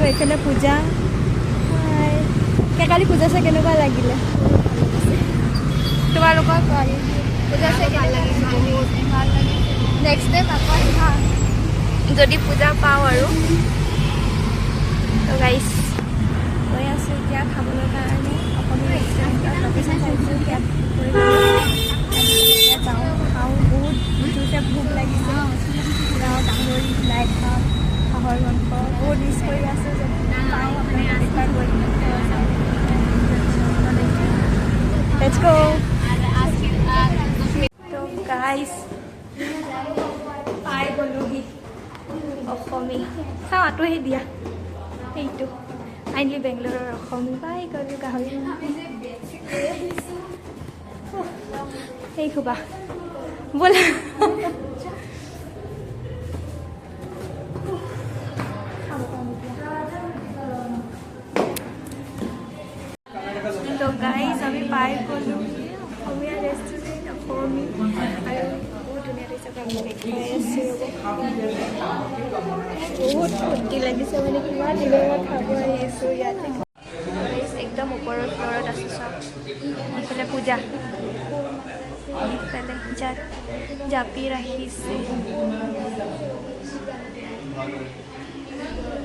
এইফালে পূজা কালি পূজা চাই কেনেকুৱা লাগিলে তোমালোকৰ পূজা চাই ভাল লাগিছে বহুত ভাল লাগিছে নেক্সট ডে আকৌ আহিম যদি পূজা পাওঁ আৰু তো গাইছ গৈ আছোঁ এতিয়া খাবলৈ কাৰণে অসমীয়া ৰেষ্টুৰেণ্টত লোকেশ্যন চাইছোঁ ইয়াত যাওঁ খাওঁ বহুত জোৰছে ভোক লাগিছে যাওঁ গাহৰি লাই খাওঁ হাঁহৰ মাংস বহুত মিছ কৰি আছোঁ যদি পাওঁ আপোনালোকে একবাৰ গৈ Let's go. So guys, পাই গ'লোহি অসমী চাওঁ আঁতৰি দিয়া সেইটো ফাইনেলি বেংগলোৰৰ অসমী পাই গ'লোঁ গাহৰি সেই খুবা ব'লা তো গাইজ আমি পাই গ'লোঁ অসমীয়া ৰেষ্টুৰেণ্ট অসমী আৰু বহুত ধুনীয়া লাগিছে আমি দেখাই আছোঁ বহুত ফূৰ্তি লাগিছে মানে কিমান দিনৰ মই খাব আহিছোঁ ইয়াতে একদম ওপৰৰ ফ্ল'ৰত আছোঁ চব এইফালে পূজা এইফালে জাপি ৰাখিছে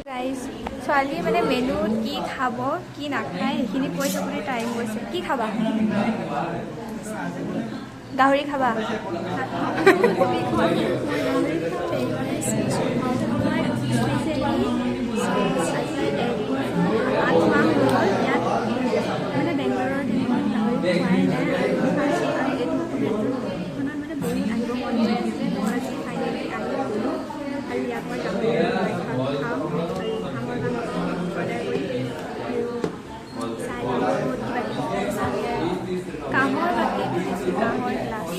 গাইজ ছোৱালীয়ে মানে মেনুত কি খাব কি নাখায় সেইখিনি কৈ থাকোঁতে টাইম গৈছে কি খাবা গাহৰি খাবা মানে বেংগলোৰৰ গাহৰি খোৱাই নাই মানে বহুত আহিব মন গৈ আছিলে মই আজি ফাইনেলি আহি গ'লোঁ আৰু ইয়াত মই গাহৰি খাম কাঁহৰ বাকী কাঁহৰ গ্লাছ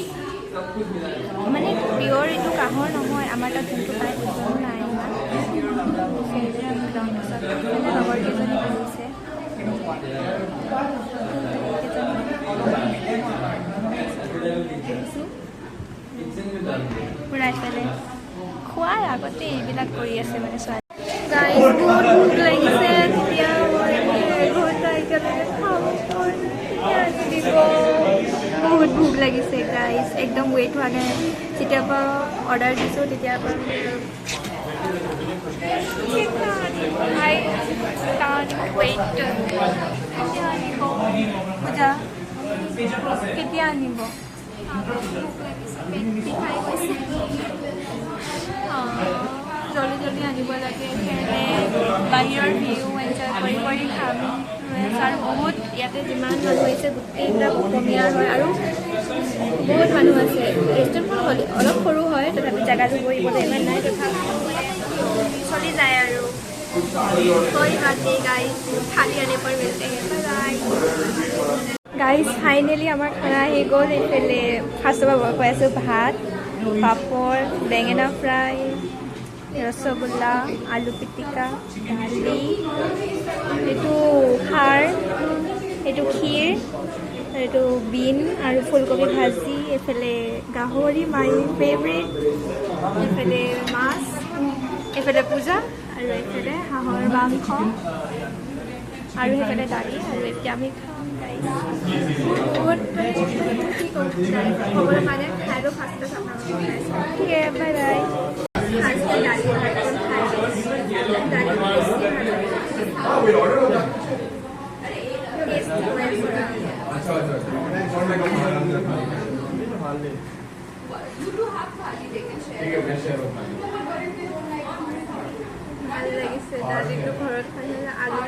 মানে পিয়ৰ এইটো কাঁহৰ নহয় আমাৰ তাত যোনটো পাই ওজনো নাই ইমান লগৰ কেইজনী বহিছে পুৰা এইফালে খোৱাৰ আগতে এইবিলাক কৰি আছে মানে ছোৱালী গাইজ বহুত ভোক লাগিছে তেতিয়া বহুত ভোক লাগিছে গাইজ একদম ৱেইট হোৱা নাই যেতিয়াৰ পৰা অৰ্ডাৰ দিছোঁ তেতিয়াৰ পৰা পূজা কেতিয়া আনিব জলদি জলদি আনিব লাগে বাহিৰৰ ভিউ এনজয় কৰি কৰি খাম আৰু বহুত ইয়াতে যিমান মানুহ হৈছে গোটেইবিলাক অসমীয়াৰ হয় আৰু বহুত মানুহ আছে ৰেষ্টুৰেণ্টখন অলপ সৰু হয় তথাপি জেগাটো বহিবলৈ ইমান নাই তথাপি চলি যায় আৰু গাইজ ফাইনেলি আমাৰ খানা আহি গ'ল এইফালে ফাৰ্ষ্টৰ পৰা কৈ আছোঁ ভাত পাপৰ বেঙেনা ফ্ৰাই ৰসগোল্লা আলু পিটিকা দালি এইটো খাৰ এইটো ক্ষীৰ এইটো বিন আৰু ফুলকবি ভাজি এইফালে গাহৰি মাই ফেভৰেট এইফালে মাছ এইফালে পূজা আৰু এইফালে হাঁহৰ মাংস আৰু সেইফালে দালি আৰু এতিয়া আমি খাম বহুত কি কৰোঁ খবৰ মানে খাইও ফাৰ্ষ্টে ঠিক আছে বাই বাই ভাল লাগিছে দালিটো ঘৰত খালে আলু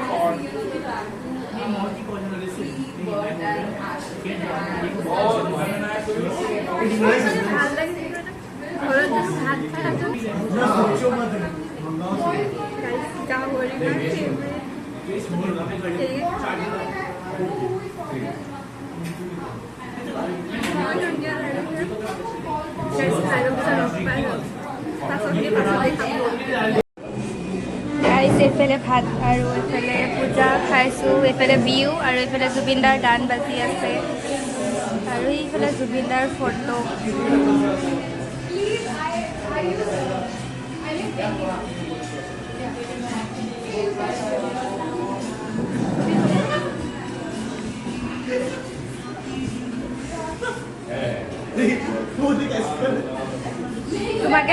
ভাল লাগিছে ঘৰত ভাত খাই গাহৰি এইফালে ভাত আৰু এইফালে পূজা খাইছোঁ এইফালে বিহু আৰু এইফালে জুবিনদাৰ গান বাজি আছে আৰু এইফালে জুবিনদাৰ ফটো Thank you.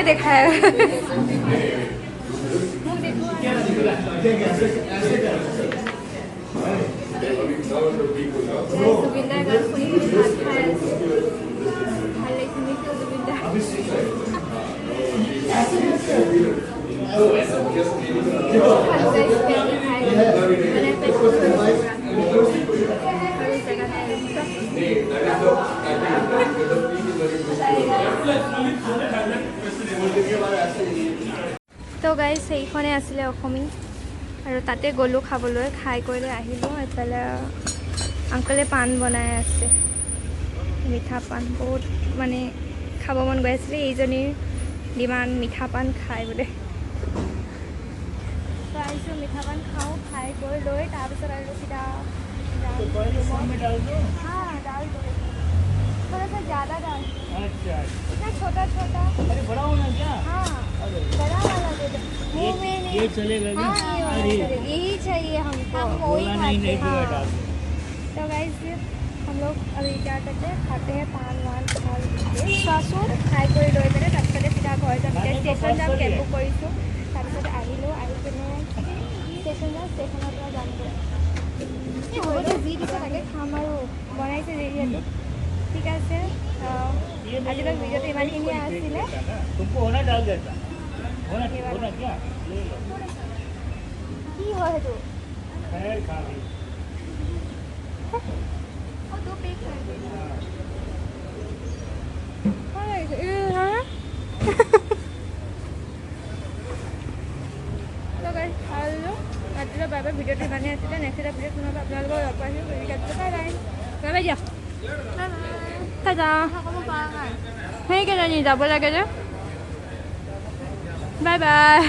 দেখায় জুবিনদাৰ গান শুনি ভাত খাই আছো ভাল লাগিছে নেকি জুবিনদা তো গাইজ সেইখনে আছিলে অসমী আৰু তাতে গ'লোঁ খাবলৈ খাই কৰি আহিলোঁ এইফালে আংকলে পাণ বনাই আছে মিঠা পাণ বহুত মানে খাব মন গৈ আছিলে এইজনীৰ ডিমাণ্ড মিঠা পাণ খাই বোলে তো আহিছোঁ মিঠা পাণ খাওঁ খাই কৰি লৈ তাৰপিছত আৰু সিধা हाँ डाल दो थोड़ा सा ज़्यादा डाल अच्छा इतना छोटा छोटा अरे बड़ा होना क्या हाँ बड़ा वाला दे दो मुँह में नहीं ये चलेगा हाँ यही चाहिए हमको वही खाते हाँ तो गाइस हम लोग अभी क्या करते हैं खाते हैं पान वान खा सासुर खाई कर লৈ পেলাই তাৰপিছতে সিধা ঘৰ যাম ষ্টেচন যাম কেব বুক কৰিছোঁ তাৰপিছতে আহিলোঁ আহি কিনে ষ্টেচন যাম ষ্টেচনৰ পৰা যামগৈ হ'ব দে যি দিছে তাকে খাম আৰু বনাইছে যিহেতু ঠিক আছে আজিলৈ ভিডিঅ'টো ইমানখিনিয়ে আছিলে কি হয় সেইটো আজিলৈ বাই বাই ভিডিঅ'টো ইমানেই আছিলে নেক্সট এটা ভিডিঅ'ত পুনৰ আপোনালোকক লগ পাইছোঁ বাই বাই বাই বাই দিয়া টাটা সেইকেইজনী যাব লাগে যে বাই বাই